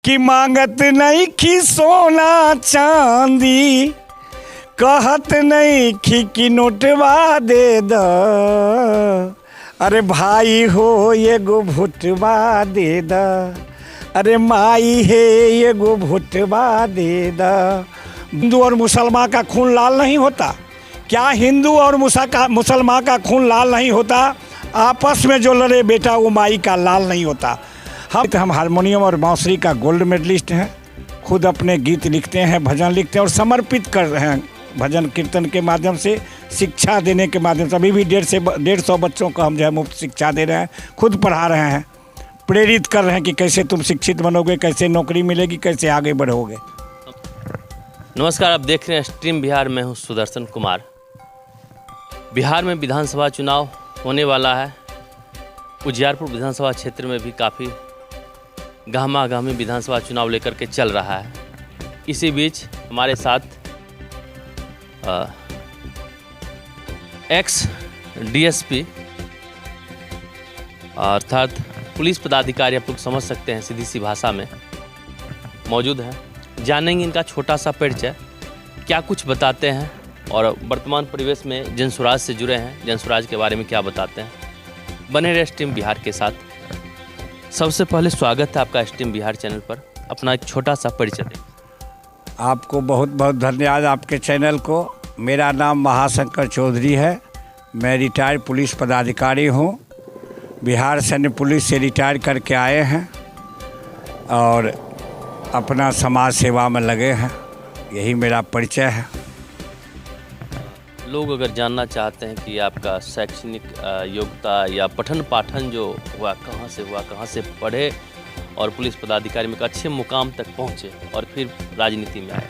कि मांगत नहीं खी सोना चांदी, कहत नहीं खी कि नोटवा दे द। अरे भाई हो एगो भोटवा दे द, अरे माई है एगो भोटवा दे द। हिंदू और मुसलमान का खून लाल नहीं होता क्या? हिंदू और मुसलमान का खून लाल नहीं होता? आपस में जो लड़े बेटा वो माई का लाल नहीं होता। हम हारमोनियम और बांसुरी का गोल्ड मेडलिस्ट हैं। खुद अपने गीत लिखते हैं, भजन लिखते हैं और समर्पित कर रहे हैं भजन कीर्तन के माध्यम से, शिक्षा देने के माध्यम से। अभी भी 150 बच्चों को हम जो है मुफ्त शिक्षा दे रहे हैं, खुद पढ़ा रहे हैं, प्रेरित कर रहे हैं कि कैसे तुम शिक्षित बनोगे, कैसे नौकरी मिलेगी, कैसे आगे बढ़ोगे। नमस्कार, आप देख रहे हैं स्ट्रीम बिहार। मैं हूं सुदर्शन कुमार। बिहार में विधानसभा चुनाव होने वाला है। उजियारपुर विधानसभा क्षेत्र में भी काफ़ी गहमा-गहमी विधानसभा चुनाव लेकर के चल रहा है। इसी बीच हमारे साथ एक्स डीएसपी अर्थात पुलिस पदाधिकारी, आप लोग समझ सकते हैं सीधी सी भाषा में, मौजूद हैं। जानेंगे इनका छोटा सा परिचय, क्या कुछ बताते हैं और वर्तमान परिवेश में जनसुराज से जुड़े हैं, जनसुराज के बारे में क्या बताते हैं। बने रहे स्ट्रीम बिहार के साथ। सबसे पहले स्वागत है आपका स्ट्रीम बिहार चैनल पर। अपना एक छोटा सा परिचय दें। आपको बहुत बहुत धन्यवाद आपके चैनल को। मेरा नाम महाशंकर चौधरी है। मैं रिटायर्ड पुलिस पदाधिकारी हूँ। बिहार सैन्य पुलिस से रिटायर करके आए हैं और अपना समाज सेवा में लगे हैं। यही मेरा परिचय है। लोग अगर जानना चाहते हैं कि आपका शैक्षणिक योग्यता या पठन पाठन जो हुआ, कहाँ से हुआ, कहाँ से पढ़े और पुलिस पदाधिकारी में एक अच्छे मुकाम तक पहुँचे और फिर राजनीति में आए।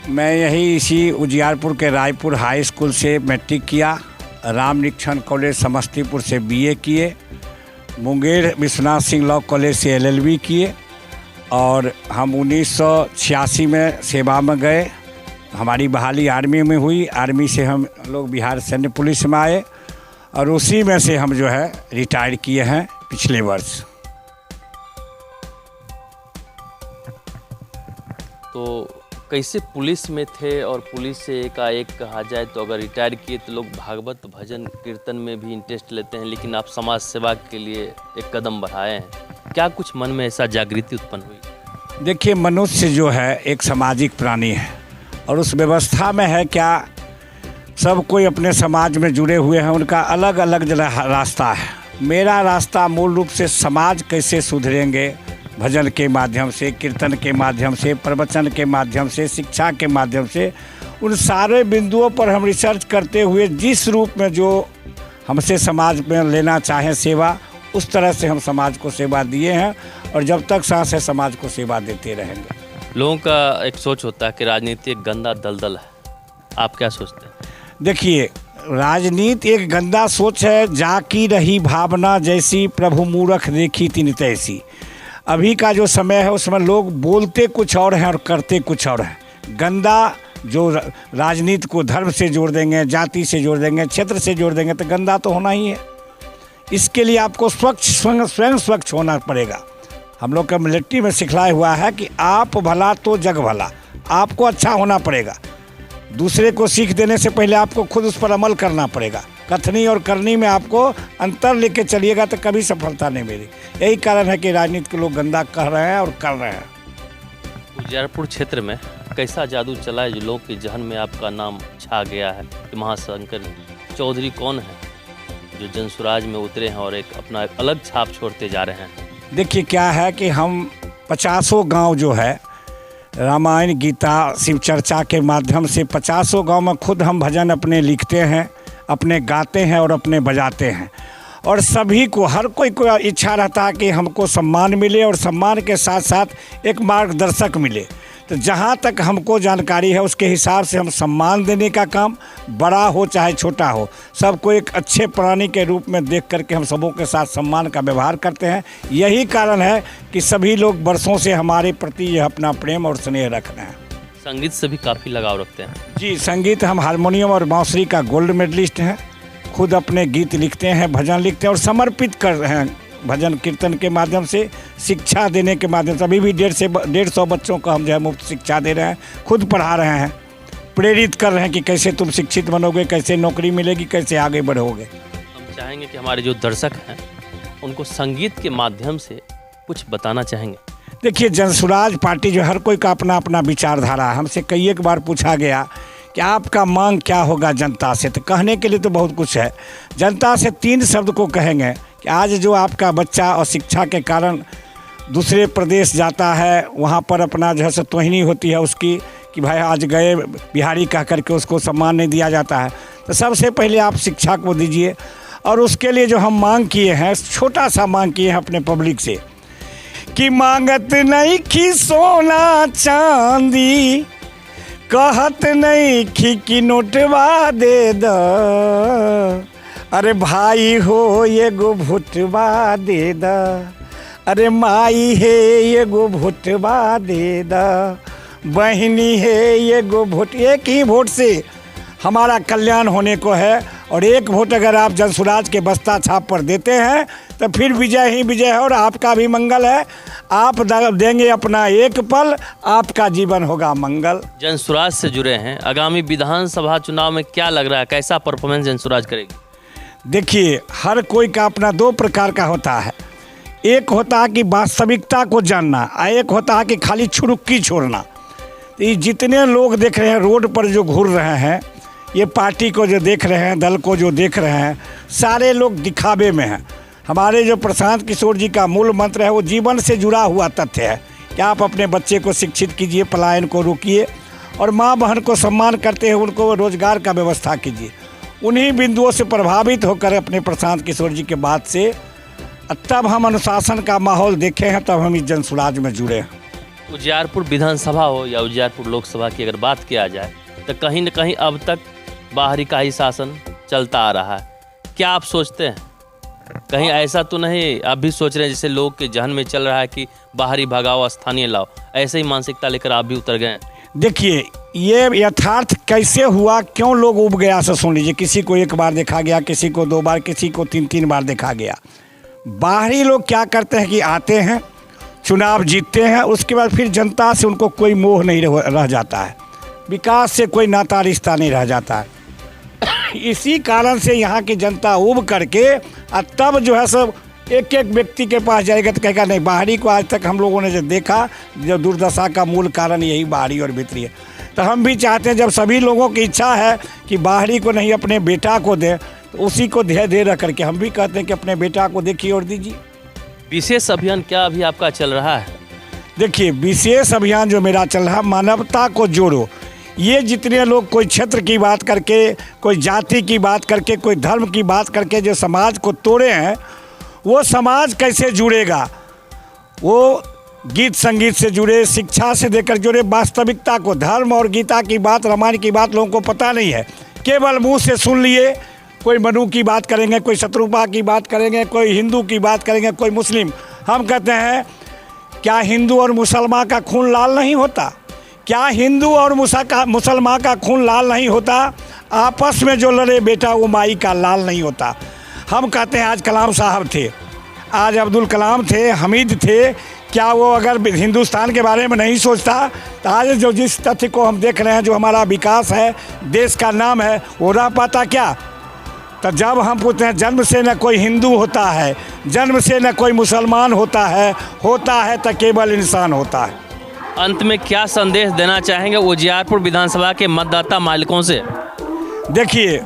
मैं यही इसी उजियारपुर के रायपुर हाई स्कूल से मैट्रिक किया, राम निरीक्षण कॉलेज समस्तीपुर से बीए किए, मुंगेर विश्वनाथ सिंह लॉ कॉलेज से एलएलबी किए और हम 1986 में सेवा में गए। हमारी बहाली आर्मी में हुई। आर्मी से हम लोग बिहार सैन्य पुलिस में आए और उसी में से हम जो है रिटायर किए हैं पिछले वर्ष। तो कैसे पुलिस में थे और पुलिस से एकाएक कहा जाए तो अगर रिटायर किए तो लोग भागवत भजन कीर्तन में भी इंटरेस्ट लेते हैं, लेकिन आप समाज सेवा के लिए एक कदम बढ़ाए हैं। क्या कुछ मन में ऐसा जागृति उत्पन्न हुई? देखिए, मनुष्य जो है एक सामाजिक प्राणी है और उस व्यवस्था में है क्या, सब कोई अपने समाज में जुड़े हुए हैं, उनका अलग अलग रास्ता है। मेरा रास्ता मूल रूप से समाज कैसे सुधरेंगे, भजन के माध्यम से, कीर्तन के माध्यम से, प्रवचन के माध्यम से, शिक्षा के माध्यम से, उन सारे बिंदुओं पर हम रिसर्च करते हुए जिस रूप में जो हमसे समाज में लेना चाहें सेवा, उस तरह से हम समाज को सेवा दिए हैं और जब तक सांस है समाज को सेवा देते रहेंगे। लोगों का एक सोच होता है कि राजनीति एक गंदा दलदल है, आप क्या सोचते हैं? देखिए, राजनीति एक गंदा सोच है। जाकी रही भावना जैसी, प्रभु मूरख देखी तिन तैसी। अभी का जो समय है उसमें लोग बोलते कुछ और हैं और करते कुछ और हैं। गंदा जो राजनीति को धर्म से जोड़ देंगे, जाति से जोड़ देंगे, क्षेत्र से जोड़ देंगे तो गंदा तो होना ही है। इसके लिए आपको स्वयं स्वच्छ होना पड़ेगा। हम लोग का मिलिट्री में सिखलाया हुआ है कि आप भला तो जग भला। आपको अच्छा होना पड़ेगा। दूसरे को सीख देने से पहले आपको खुद उस पर अमल करना पड़ेगा। कथनी और करनी में आपको अंतर लेके चलिएगा तो कभी सफलता नहीं मिलेगी। यही कारण है कि राजनीति के लोग गंदा कह रहे हैं और कर रहे हैं। उजियारपुर क्षेत्र में कैसा जादू चला है जो लोग के जहन में आपका नाम छा गया है कि महाशंकर चौधरी कौन है, जो जनसुराज में उतरे हैं और एक अपना एक अलग छाप छोड़ते जा रहे हैं? देखिए, क्या है कि हम 50 गांव जो है रामायण गीता शिव चर्चा के माध्यम से 50 गांव में खुद हम भजन अपने लिखते हैं, अपने गाते हैं और अपने बजाते हैं। और सभी को, हर कोई को इच्छा रहता है कि हमको सम्मान मिले और सम्मान के साथ साथ एक मार्गदर्शक मिले। तो जहाँ तक हमको जानकारी है उसके हिसाब से हम सम्मान देने का काम, बड़ा हो चाहे छोटा हो, सबको एक अच्छे प्राणी के रूप में देख करके हम सबों के साथ सम्मान का व्यवहार करते हैं। यही कारण है कि सभी लोग वर्षों से हमारे प्रति यह अपना प्रेम और स्नेह रख रहे हैं। संगीत से भी काफ़ी लगाव रखते हैं? जी, संगीत, हम हारमोनियम और बांसुरी का गोल्ड मेडलिस्ट हैं। खुद अपने गीत लिखते हैं, भजन लिखते हैं और समर्पित कर रहे हैं भजन कीर्तन के माध्यम से, शिक्षा देने के माध्यम से। अभी भी 150 बच्चों को हम जो है मुफ्त शिक्षा दे रहे हैं, खुद पढ़ा रहे हैं, प्रेरित कर रहे हैं कि कैसे तुम शिक्षित बनोगे, कैसे नौकरी मिलेगी, कैसे आगे बढ़ोगे। हम चाहेंगे कि हमारे जो दर्शक हैं उनको संगीत के माध्यम से कुछ बताना चाहेंगे। देखिए, जनसुराज पार्टी जो हर कोई का अपना अपना विचारधारा है। हमसे कई एक बार पूछा गया कि आपका मांग क्या होगा जनता से, तो कहने के लिए तो बहुत कुछ है। जनता से 3 शब्द को कहेंगे कि आज जो आपका बच्चा और शिक्षा के कारण दूसरे प्रदेश जाता है, वहाँ पर अपना जो है तोहिनी होती है उसकी कि भाई आज गए बिहारी कह करके उसको सम्मान नहीं दिया जाता है। तो सबसे पहले आप शिक्षा को दीजिए। और उसके लिए जो हम मांग किए हैं, छोटा सा मांग किए हैं अपने पब्लिक से कि मांगत नहीं खी सोना चांदी, कहत नहीं खी कि नोटवा दे द, अरे भाई हो ये गो भोटवा दे द, अरे माई है ये गो भोटवा दे द, बहनी है ये गो भोट। एक ही वोट से हमारा कल्याण होने को है। और एक वोट अगर आप जनसुराज के बस्ता छाप पर देते हैं तो फिर विजय ही विजय है और आपका भी मंगल है। आप देंगे अपना एक पल, आपका जीवन होगा मंगल। जनसुराज से जुड़े हैं, आगामी विधानसभा चुनाव में क्या लग रहा है, कैसा परफॉर्मेंस जनसुराज करेगी? देखिए, हर कोई का अपना 2 प्रकार का होता है। एक होता है कि वास्तविकता को जानना, और एक होता है कि खाली छुड़ुक्की छोड़ना। तो ये जितने लोग देख रहे हैं रोड पर जो घूर रहे हैं, ये पार्टी को जो देख रहे हैं, दल को जो देख रहे हैं, सारे लोग दिखावे में हैं। हमारे जो प्रशांत किशोर जी का मूल मंत्र है वो जीवन से जुड़ा हुआ तथ्य है कि आप अपने बच्चे को शिक्षित कीजिए, पलायन को रोकिए और माँ बहन को सम्मान करते हुए उनको रोजगार का व्यवस्था कीजिए। उन्हीं बिंदुओं से प्रभावित होकर अपने प्रशांत किशोर जी के बात से तब हम अनुशासन का माहौल देखे हैं, तब हम इस जनसुराज में जुड़े हैं। उजियारपुर विधानसभा हो या उजियारपुर लोकसभा की अगर बात किया जाए तो कहीं न कहीं अब तक बाहरी का ही शासन चलता आ रहा है। क्या आप सोचते हैं कहीं ऐसा तो नहीं आप भी सोच रहे हैं जैसे लोग के जहन में चल रहा है कि बाहरी भगाओ स्थानीय लाओ, ऐसे ही मानसिकता लेकर आप भी उतर गए? देखिए, ये यथार्थ कैसे हुआ, क्यों लोग उब गया से सुन लीजिए। किसी को 1 बार देखा गया, किसी को 2 बार, किसी को 3 बार देखा गया। बाहरी लोग क्या करते हैं कि आते हैं, चुनाव जीतते हैं, उसके बाद फिर जनता से उनको कोई मोह नहीं रह जाता है, विकास से कोई नाता रिश्ता नहीं रह जाता है। इसी कारण से यहाँ की जनता उब करके तब जो है सब एक एक व्यक्ति के पास जाएगा तो कहेगा नहीं, बाहरी को आज तक हम लोगों ने जो देखा, जो दुर्दशा का मूल कारण यही बाहरी और भीतरी है। तो हम भी चाहते हैं जब सभी लोगों की इच्छा है कि बाहरी को नहीं अपने बेटा को दे, तो उसी को दे रख करके हम भी कहते हैं कि अपने बेटा को देखिए और दीजिए। विशेष अभियान क्या अभी आपका चल रहा है? देखिए, विशेष अभियान जो मेरा चल रहा है, मानवता को जोड़ो। ये जितने लोग कोई क्षेत्र की बात करके, कोई जाति की बात करके, कोई धर्म की बात करके जो समाज को तोड़े हैं, वो समाज कैसे जुड़ेगा? वो गीत संगीत से जुड़े, शिक्षा से देकर जुड़े, वास्तविकता को, धर्म और गीता की बात, रामायण की बात लोगों को पता नहीं है, केवल मुंह से सुन लिए। कोई मनु की बात करेंगे, कोई शत्रुपा की बात करेंगे, कोई हिंदू की बात करेंगे, कोई मुस्लिम। हम कहते हैं क्या हिंदू और मुसलमान का खून लाल नहीं होता? क्या हिंदू और मुसलमान का खून लाल नहीं होता? आपस में जो लड़े बेटा वो माई का लाल नहीं होता। हम कहते हैं आज कलाम साहब थे, आज अब्दुल कलाम थे, हमीद थे, क्या वो अगर हिंदुस्तान के बारे में नहीं सोचता तो आज जो जिस तथ्य को हम देख रहे हैं, जो हमारा विकास है, देश का नाम है, वो रह पाता क्या? तो जब हम पूछते हैं जन्म से न कोई हिंदू होता है, जन्म से न कोई मुसलमान होता है तो केवल इंसान होता है। अंत में क्या संदेश देना चाहेंगे उजियारपुर विधानसभा के मतदाता मालिकों से? देखिए,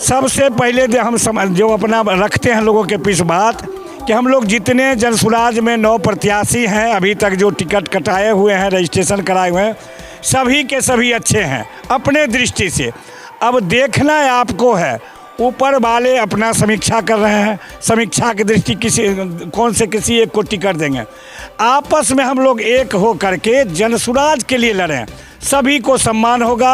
सबसे पहले हम जो अपना रखते हैं लोगों के पीछे बात कि हम लोग जितने जनसुराज में 9 प्रत्याशी हैं, अभी तक जो टिकट कटाए हुए हैं, रजिस्ट्रेशन कराए हुए हैं, सभी के सभी अच्छे हैं अपने दृष्टि से। अब देखना है आपको है, ऊपर वाले अपना समीक्षा कर रहे हैं, समीक्षा की दृष्टि कौन से किसी एक को टिकट देंगे। आपस में हम लोग एक हो करके जनसुराज के लिए लड़ें, सभी को सम्मान होगा,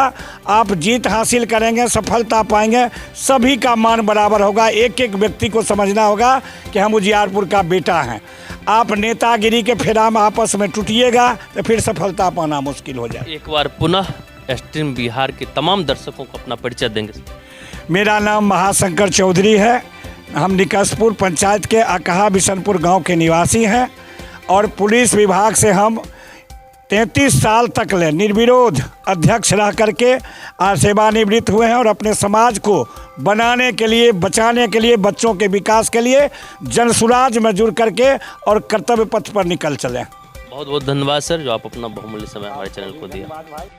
आप जीत हासिल करेंगे, सफलता पाएंगे, सभी का मान बराबर होगा। एक एक व्यक्ति को समझना होगा कि हम उजियारपुर का बेटा हैं। आप नेतागिरी के फेरा में आपस में टूटिएगा तो फिर सफलता पाना मुश्किल हो जाए। एक बार पुनः स्ट्रीम बिहार के तमाम दर्शकों को अपना परिचय देंगे? मेरा नाम महाशंकर चौधरी है, हम निकसपुर पंचायत के अकहा बिशनपुर गांव के निवासी हैं और पुलिस विभाग से हम 33 साल तक ले निर्विरोध अध्यक्ष रह करके आज सेवानिवृत्त हुए हैं और अपने समाज को बनाने के लिए, बचाने के लिए, बच्चों के विकास के लिए जनसुराज में जुड़ करके और कर्तव्य पथ पर निकल चले। बहुत बहुत धन्यवाद सर, जो आप अपना बहुमूल्य समय हमारे चैनल को दिया।